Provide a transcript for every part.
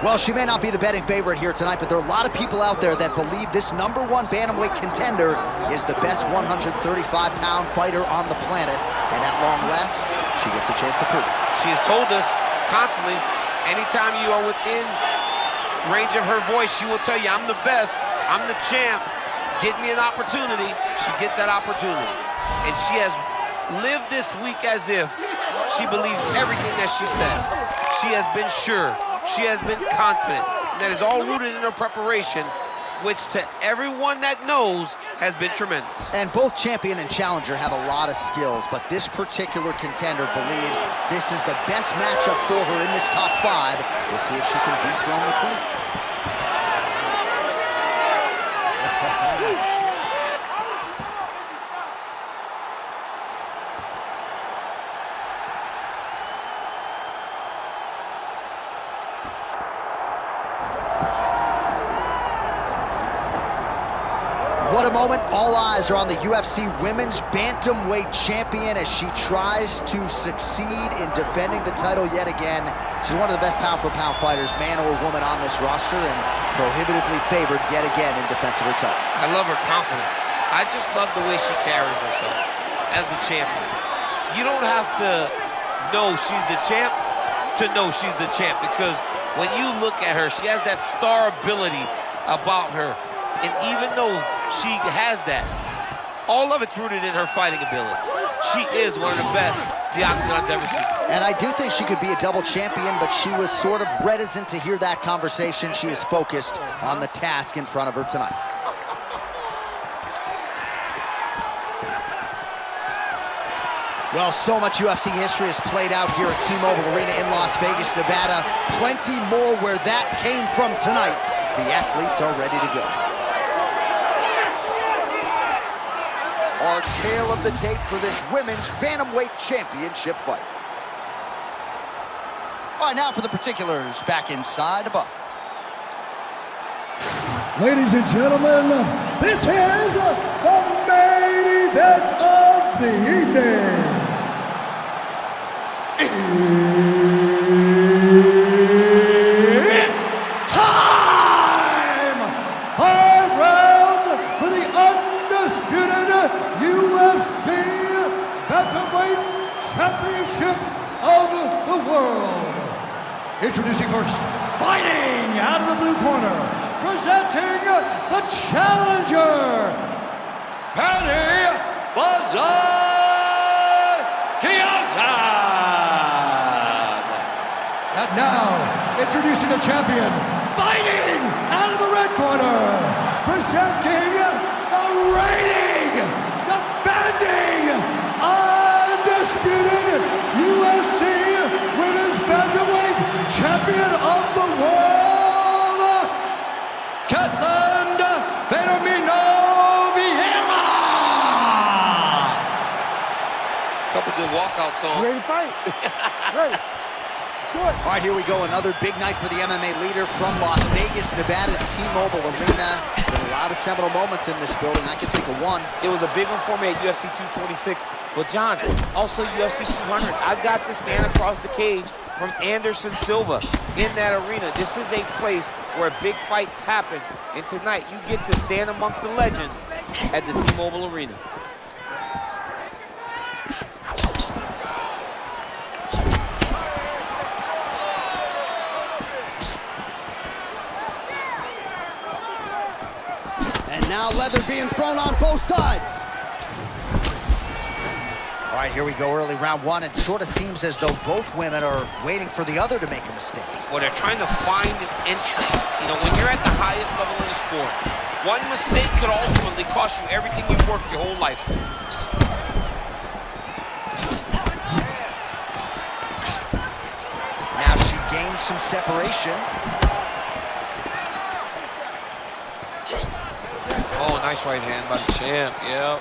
Well, she may not be the betting favorite here tonight, but there are a lot of people out there that believe this #1 bantamweight contender is the best 135-pound fighter on the planet. And at long last, she gets a chance to prove it. She has told us constantly, anytime you are within range of her voice, she will tell you, I'm the best, I'm the champ, get me an opportunity. She gets that opportunity. And she has lived this week as if she believes everything that she says. She has been sure. She has been confident. And that is all rooted in her preparation, which to everyone that knows has been tremendous. And both champion and challenger have a lot of skills, but this particular contender believes this is the best matchup for her in this top 5. We'll see if she can dethrone the queen. What a moment. All eyes are on the UFC Women's Bantamweight Champion as she tries to succeed in defending the title yet again. She's one of the best pound-for-pound fighters, man or woman, on this roster, and prohibitively favored yet again in defense of her title. I love her confidence. I just love the way she carries herself as the champion. You don't have to know she's the champ to know she's the champ, because when you look at her, she has that star ability about her. And even though she has that, all of it's rooted in her fighting ability. She is one of the best the Octagon's ever seen. And I do think she could be a double champion, but she was sort of reticent to hear that conversation. She is focused on the task in front of her tonight. Well, so much UFC history has played out here at T-Mobile Arena in Las Vegas, Nevada. Plenty more where that came from tonight. The athletes are ready to go. Our tale of the tape for this Women's Bantamweight Championship fight. All right, now for the particulars back inside the buff. Ladies and gentlemen, this is the main event of the evening. It's time! 5 rounds for the undisputed UFC Bantamweight Championship of the world. Introducing first, fighting out of the blue corner, presenting the challenger, Pannie Kianzad. And now, introducing the champion, fighting out of the red corner, presenting the reigning, defending, undisputed UFC Women's Bantamweight Champion of the world, Ketlen Vieira. Couple good walkout songs. Ready to fight. Ready. All right, here we go. Another big night for the MMA leader from Las Vegas, Nevada's T-Mobile Arena. Been a lot of seminal moments in this building. I can think of one. It was a big one for me at UFC 226. But John, also UFC 200. I got to stand across the cage from Anderson Silva in that arena. This is a place where big fights happen. And tonight, you get to stand amongst the legends at the T-Mobile Arena. And now leather being thrown on both sides. All right, here we go, early round 1. It sort of seems as though both women are waiting for the other to make a mistake. Well, they're trying to find an entry. You know, when you're at the highest level in the sport, one mistake could ultimately cost you everything you've worked your whole life for. Now she gains some separation. Oh, nice right hand by the champ, yeah.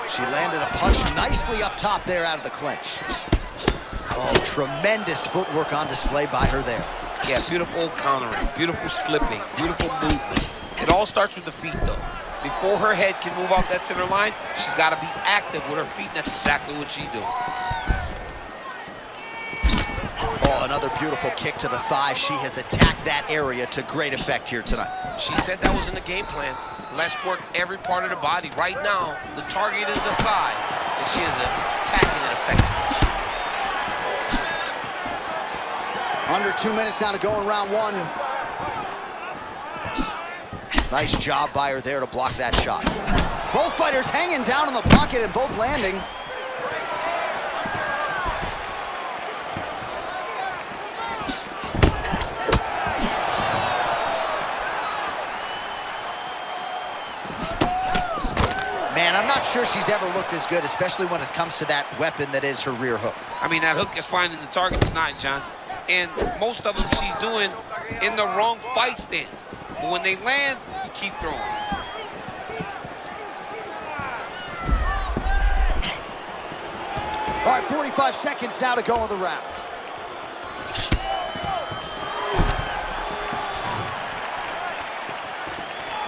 She landed a punch nicely up top there out of the clinch. Oh, tremendous footwork on display by her there. Yeah, beautiful countering, beautiful slipping, beautiful movement. It all starts with the feet, though. Before her head can move off that center line, she's got to be active with her feet, and that's exactly what she's doing. Oh, another beautiful kick to the thigh. She has attacked that area to great effect here tonight. She said that was in the game plan. Let's work every part of the body. Right now, the target is the thigh, and she is attacking it effectively. Under 2 minutes now to go in round one. Nice job by her there to block that shot. Both fighters hanging down in the pocket and both landing. Man, I'm not sure she's ever looked as good, especially when it comes to that weapon that is her rear hook. I mean, that hook is finding the target tonight, John. And most of them she's doing in the wrong fight stance. But when they land, you keep throwing. All right, 45 seconds now to go in the round.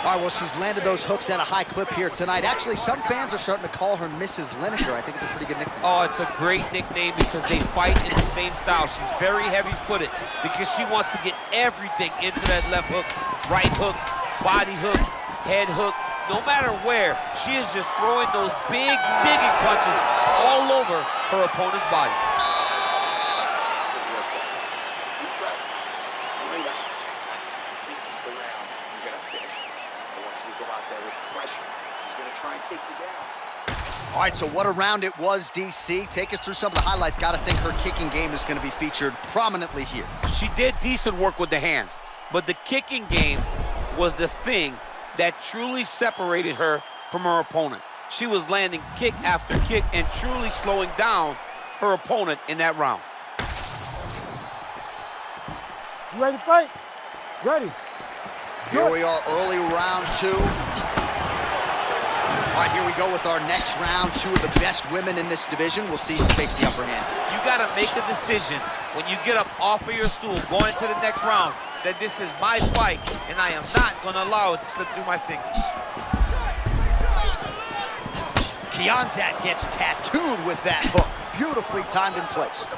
All right, well, she's landed those hooks at a high clip here tonight. Actually, some fans are starting to call her Mrs. Lineker. I think it's a pretty good nickname. Oh, it's a great nickname because they fight in the same style. She's very heavy-footed because she wants to get everything into that left hook, right hook, body hook, head hook. No matter where, she is just throwing those big digging punches all over her opponent's body. All right, so what a round it was, DC. Take us through some of the highlights. Got to think her kicking game is going to be featured prominently here. She did decent work with the hands, but the kicking game was the thing that truly separated her from her opponent. She was landing kick after kick and truly slowing down her opponent in that round. You ready to fight? Ready. Here we are, early round two. All right, here we go with our next round. Two of the best women in this division. We'll see who takes the upper hand. You got to make a decision when you get up off of your stool, going to the next round, that this is my fight, and I am not going to allow it to slip through my fingers. Kianzad gets tattooed with that hook. Beautifully timed and placed.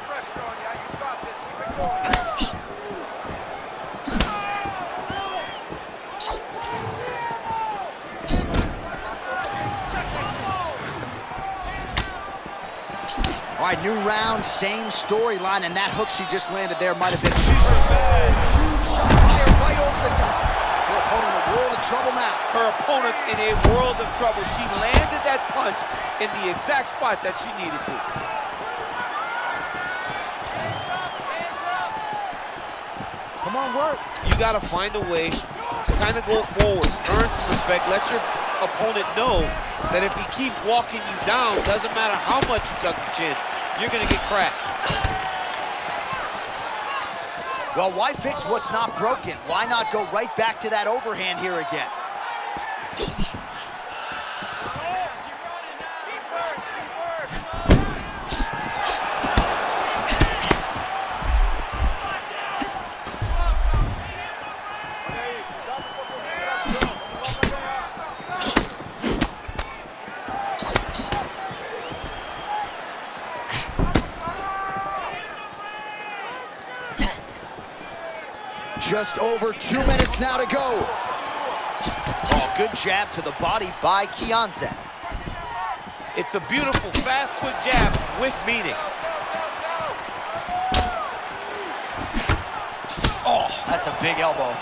All right, new round, same storyline, and that hook she just landed there might have been huge shot fire right over the top. Her opponent in a world of trouble now. Her opponent's in a world of trouble. She landed that punch in the exact spot that she needed to. Come on, work. You got to find a way to kind of go forward, earn some respect, let your opponent know that if he keeps walking you down, doesn't matter how much you tuck the chin, you're going to get cracked. Well, why fix what's not broken? Why not go right back to that overhand here again? Just over 2 minutes now to go. Oh, good jab to the body by Kianzad. It's a beautiful, fast, quick jab with meaning. Oh, that's a big elbow.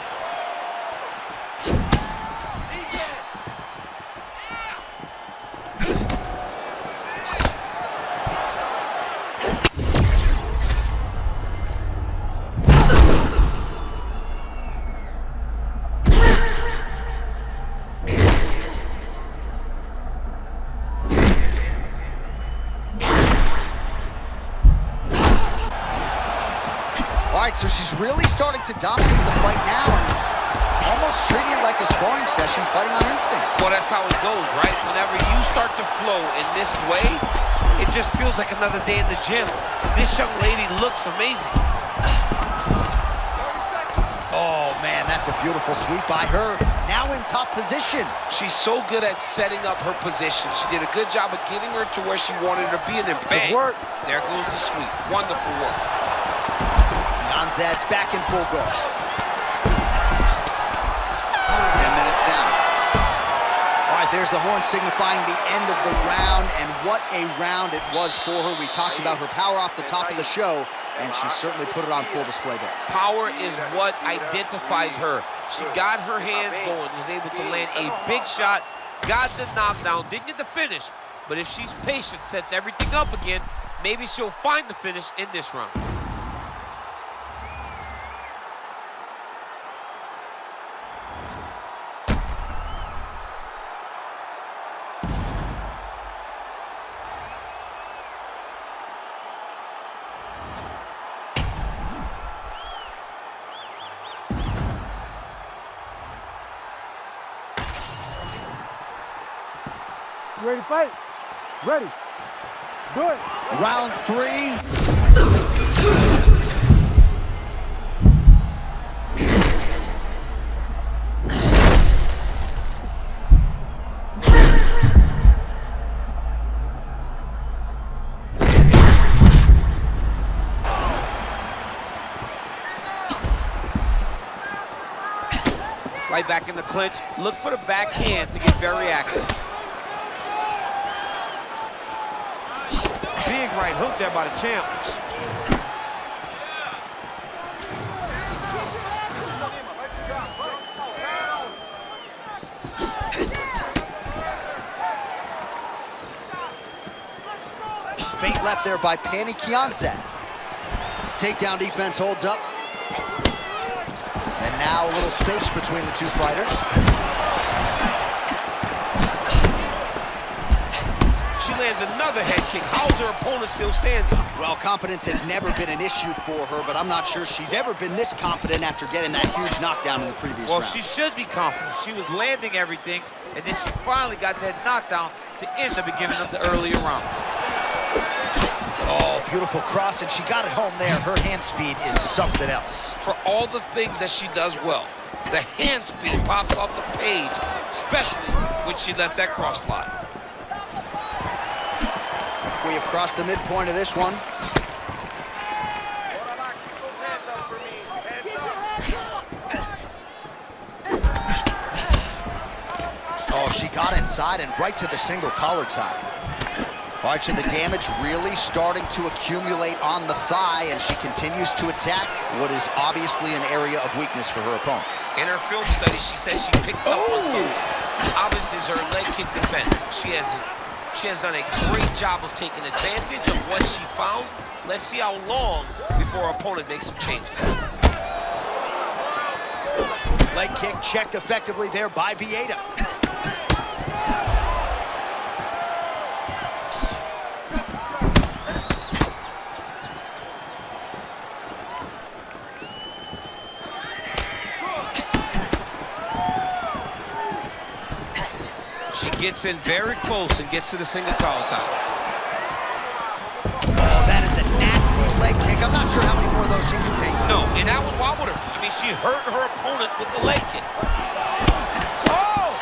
So she's really starting to dominate the fight now and almost treating it like a sparring session, fighting on instinct. Well, that's how it goes, right? Whenever you start to flow in this way, it just feels like another day in the gym. This young lady looks amazing. Oh, man, That's a beautiful sweep by her. Now in top position. She's so good at setting up her position. She did a good job of getting her to where she wanted her to be, and then bang, there goes the sweep. Wonderful work. Kianzad's back in full guard. 10 minutes down. All right, there's the horn signifying the end of the round, and what a round it was for her. We talked about her power off the top of the show, and she certainly put it on full display there. Power is what identifies her. She got her hands going, was able to land a big shot, got the knockdown, didn't get the finish, but if she's patient, sets everything up again, maybe she'll find the finish in this round. You ready to fight? Ready. Do it. Round 3. Right back in the clinch. Look for the backhand to get very active. Big right hook there by the champ. Feint left there by Pannie Kianzad. Takedown defense holds up. And now a little space between the two fighters. She lands another head kick. How's her opponent still standing? Well, confidence has never been an issue for her, but I'm not sure she's ever been this confident after getting that huge knockdown in the previous round. Well, she should be confident. She was landing everything, and then she finally got that knockdown to end the beginning of the earlier round. Oh, beautiful cross, and she got it home there. Her hand speed is something else. For all the things that she does well, the hand speed pops off the page, especially when she lets that cross fly. We have crossed the midpoint of this one. Oh, she got inside and right to the single collar tie. All right, so the damage really starting to accumulate on the thigh, and she continues to attack what is obviously an area of weakness for her opponent. In her film study, she said she picked up on something. Obviously, it's her leg kick defense. She has done a great job of taking advantage of what she found. Let's see how long before her opponent makes some changes. Leg kick checked effectively there by Vieira. She gets in very close and gets to the single collar tie. Oh, that is a nasty leg kick. I'm not sure how many more of those she can take. No, and that one wobbled her. I mean, she hurt her opponent with the leg kick. Oh!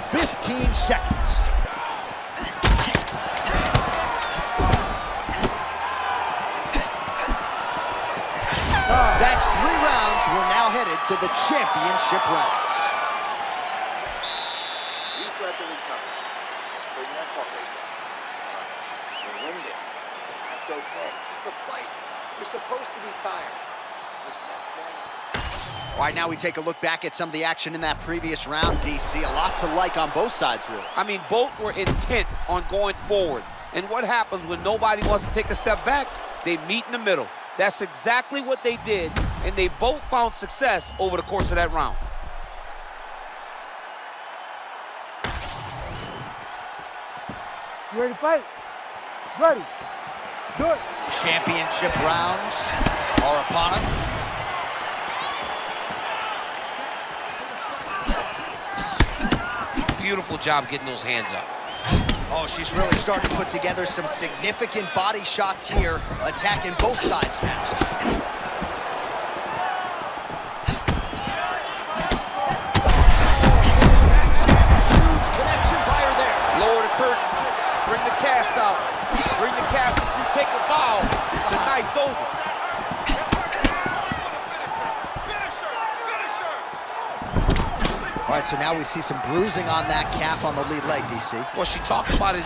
15 seconds. That's 3 rounds. We're now headed to the championship rounds. Deep breath and recover. Bring that heart rate down. You're winded. That's okay. It's a fight. You're supposed to be tired. This next one. All right, now we take a look back at some of the action in that previous round, DC. A lot to like on both sides, really. I mean, both were intent on going forward. And what happens when nobody wants to take a step back? They meet in the middle. That's exactly what they did, and they both found success over the course of that round. You ready to fight? Ready. Do it. Championship rounds are upon us. beautiful job getting those hands up. Oh, she's really starting to put together some significant body shots here, attacking both sides now. Huge connection by her there. Lower the curtain, bring the cast out. Bring the cast. If you take a bow, the night's over. All right, so now we see some bruising on that calf on the lead leg, DC. Well, she talked about it.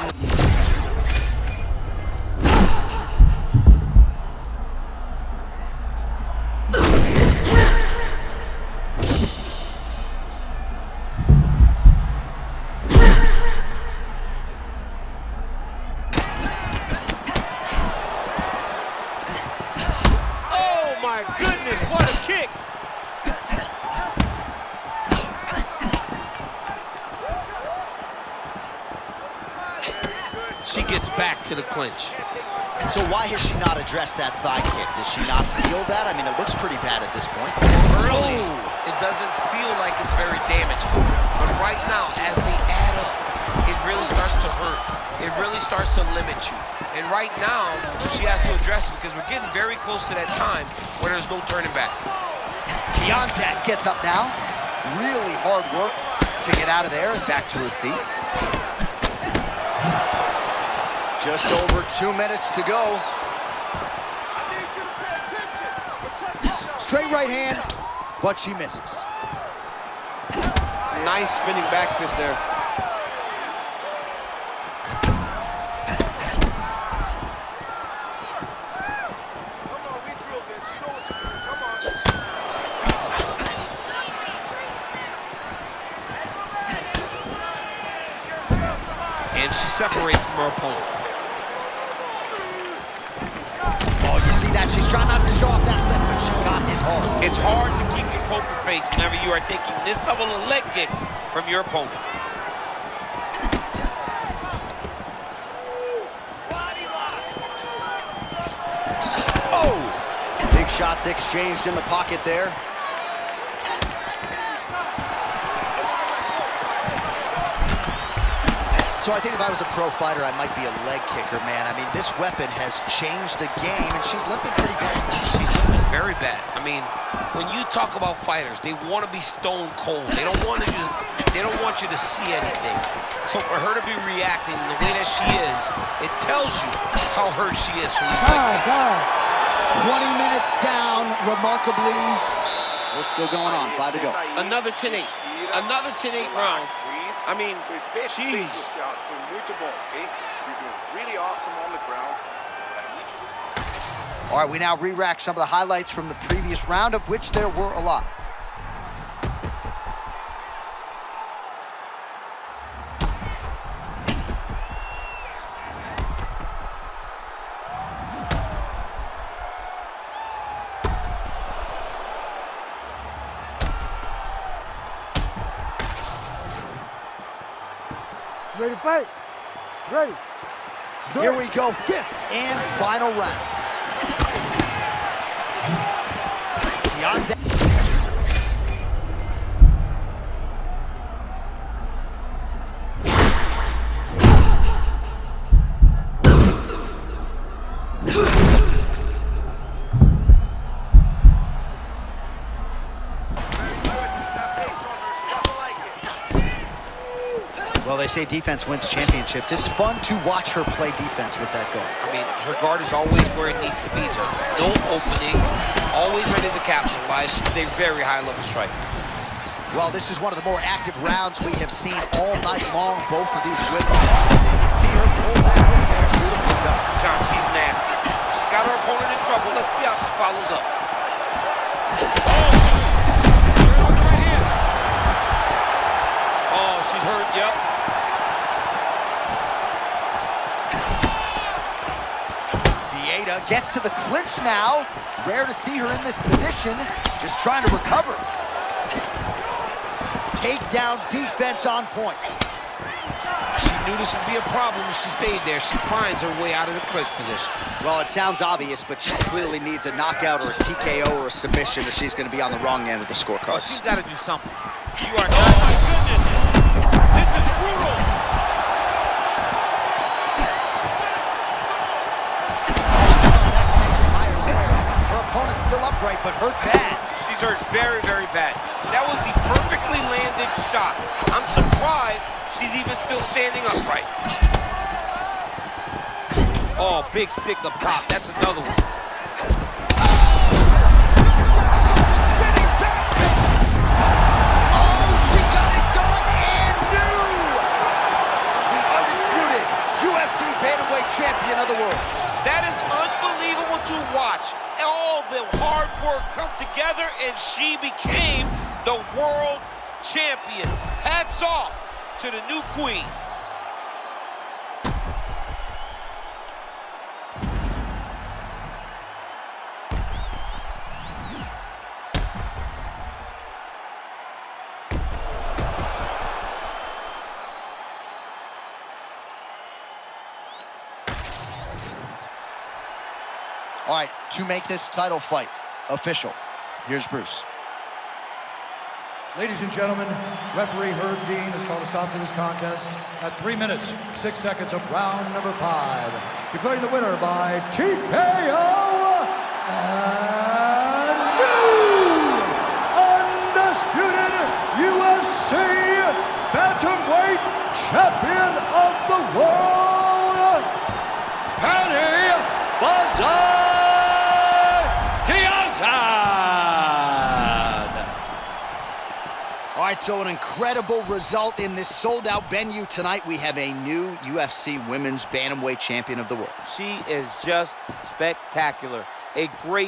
Oh my goodness, what a kick! She gets back to the clinch. So why has she not addressed that thigh kick? Does she not feel that? I mean, it looks pretty bad at this point. Early, it doesn't feel like it's very damaging. But right now, as they add up, it really starts to hurt. It really starts to limit you. And right now, she has to address it because we're getting very close to that time where there's no turning back. Kianzad gets up now. Really hard work to get out of there and back to her feet. Just over 2 minutes to go. Straight right hand, but she misses. Nice spinning back fist there. Come on, we drilled this. You know what to do. Come on. And she separates from her opponent. See that? She's trying not to show off that lip, but she got hit hard. It's hard to keep your poker face whenever you are taking this level of leg kicks from your opponent. Oh! Big shots exchanged in the pocket there. So I think if I was a pro fighter, I might be a leg kicker, man. I mean, this weapon has changed the game, and she's limping pretty bad. She's limping very bad. I mean, when you talk about fighters, they want to be stone cold. They don't want you to see anything. So for her to be reacting the way that she is, it tells you how hurt she is from these leg kicks. 20 minutes down, remarkably. We're still going on, 5 to go. Another 10-8. Another 10-8 round. I mean, jeez. Foi muito bom, okay? You're doing really awesome on the ground. All right, we now re-rack some of the highlights from the previous round, of which there were a lot. Ready to fight? Ready. Here we go, 5th and final round. Kianzad. Well, they say defense wins championships. It's fun to watch her play defense with that guard. I mean, her guard is always where it needs to be. So no openings, always ready to capitalize. She's a very high-level striker. Well, this is one of the more active rounds we have seen all night long, both of these women. See her pull that hook there. Beautifully done. John, she's nasty. She's got her opponent in trouble. Let's see how she follows up. Oh, she's hurt, yep. Vieira gets to the clinch now. Rare to see her in this position. Just trying to recover. Takedown defense on point. She knew this would be a problem if she stayed there. She finds her way out of the clinch position. Well, it sounds obvious, but she clearly needs a knockout or a TKO or a submission, or she's going to be on the wrong end of the scorecard. Well, she's got to do something. You are not. Oh, my goodness. This is but hurt bad. She's hurt very, very bad. That was the perfectly landed shot. I'm surprised she's even still standing upright. Oh, big stick up top. That's another one. Oh, she got it done and new! The undisputed UFC bantamweight champion of the world. That is unbelievable to watch. All the hard work come together, and she became the world champion. Hats off to the new queen. All right, to make this title fight official, here's Bruce. Ladies and gentlemen, referee Herb Dean has called a stop to this contest at 3 minutes, 6 seconds of round number 5. Declaring the winner by TKO and new undisputed UFC bantamweight champion of the world, Pannie Kianzad. All right, so an incredible result in this sold-out venue tonight. We have a new UFC women's bantamweight champion of the world. She is just spectacular. A great